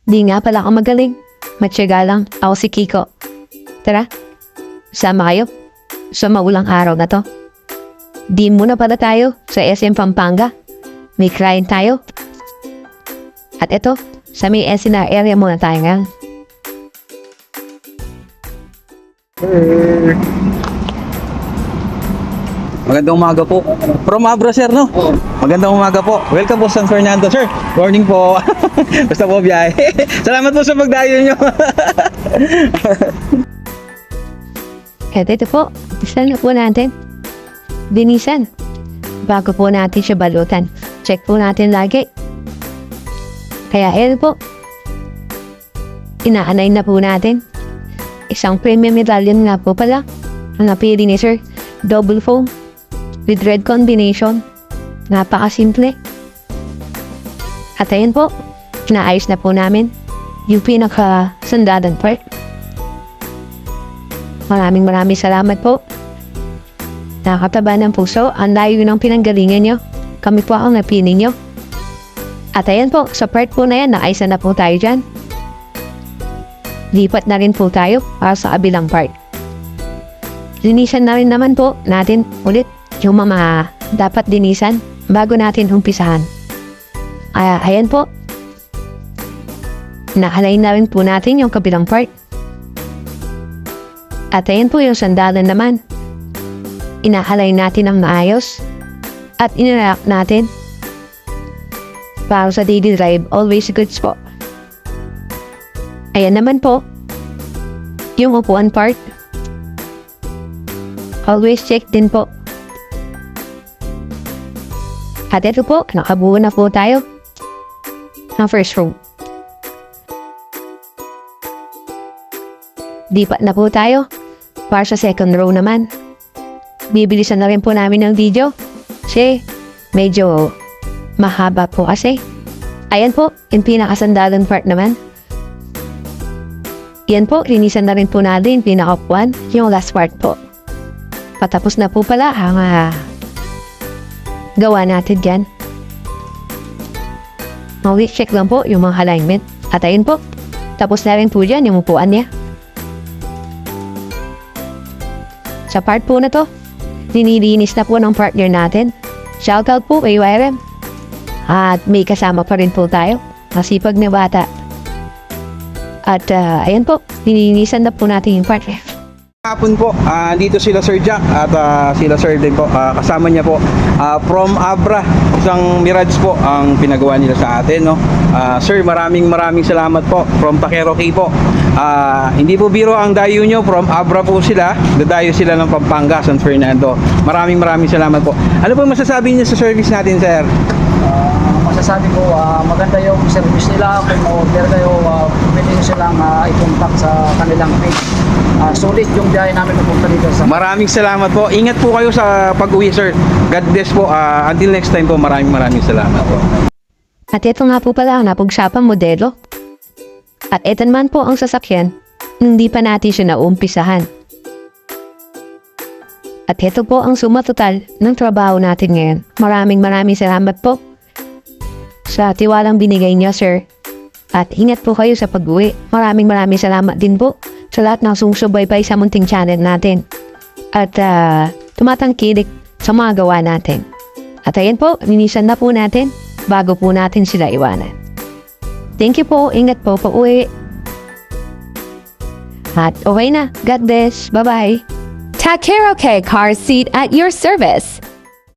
Di nga pala ako magaling. Matyaga lang. Ako si Kiko. Tara, sama kayo sa maulang araw na to. Di muna pala tayo sa SM Pampanga. May client tayo. At ito, sa may SNR area muna tayo ngayon. Magandang umaga po. From Abra, sir, no? Magandang umaga po. Welcome po San Fernando, sir. Morning po. Basta po biyahe. Salamat po sa pagdayo nyo. At ito po, isa na po natin. Dinisan. Bago po natin siya balutan, check po natin lagi. Kaya ito po, inaanay na po natin. Isang premium medallion nga po pala. Ang napili ni sir, double foam with red combination. Napakasimple. At ayan po, inaayos na po namin yung pinaka-sandalan part. Maraming salamat po. Nakakataba ng puso, ang layo ng pinanggalingan nyo. Kami po ang napili nyo. At ayan po, sa part po na yan, naayos na po tayo dyan. Lipat na rin po tayo para sa kabilang part. Linisan na rin naman po natin ulit yung mga dapat linisan bago natin umpisahan. Ayan po. Nakalay na rin po natin yung kabilang part. At ayan po yung sandalan naman. Inahalay natin ang maayos at inirack natin para sa daily drive, always goods po. Ayan naman po yung upuan part. Always check din po. At ito po, nakabuo na po tayo ng first row. Lipat na po tayo para sa second row naman. Bibilisan na rin po namin ng video kasi medyo mahaba po kasi. Ayan po, yung pinakasandalan part naman. Yan po, linisan na rin po natin pinaka-upuan, yung last part po. Patapos na po pala ang gawa natin dyan. Check lang po yung mga alignment. At ayun po, tapos na rin po dyan yung upuan niya. Sa part po na to, nililinis na po ng partner natin. Shoutout po kay YRM. At may kasama pa rin po tayo, masipag na bata. At ayan po, nilinisan na po natin yung partner. Hapon po, dito sila Sir Jack at sila Sir din po. Kasama niya po from Abra, isang Mirage po ang pinagawa nila sa atin, no? Sir, maraming salamat po from Takero Key po. Hindi po biro ang dayo nyo, from Abra po sila. Dadayo sila ng Pampanga, San Fernando. Maraming salamat po. Ano po masasabi niyo sa service natin, sir? Masasabi ko, maganda yung service nila. Kung order kayo, pwede nyo silang i-contact sa kanilang page. Solid yung biyahe namin napunta dito sa... Maraming salamat po. Ingat po kayo sa pag-uwi, sir. God bless po. Until next time po, maraming salamat po. At ito nga po pala ang napugsapang modelo. At ito naman po ang sasakyan, hindi pa natin siya naumpisahan. At ito po ang suma total ng trabaho natin ngayon. Maraming salamat po sa tiwalang binigay niyo, sir. At ingat po kayo sa pag-uwi. Maraming salamat din po sa lahat ng sumusubaybay sa munting channel natin. At tumatangkilik sa mga gawa natin. At ayan po, linisan na po natin bago po natin sila iwanan. Thank you po. Ingat po pa-uwi. At okay na. God bless. Bye-bye. Takero K Car Seat at your service.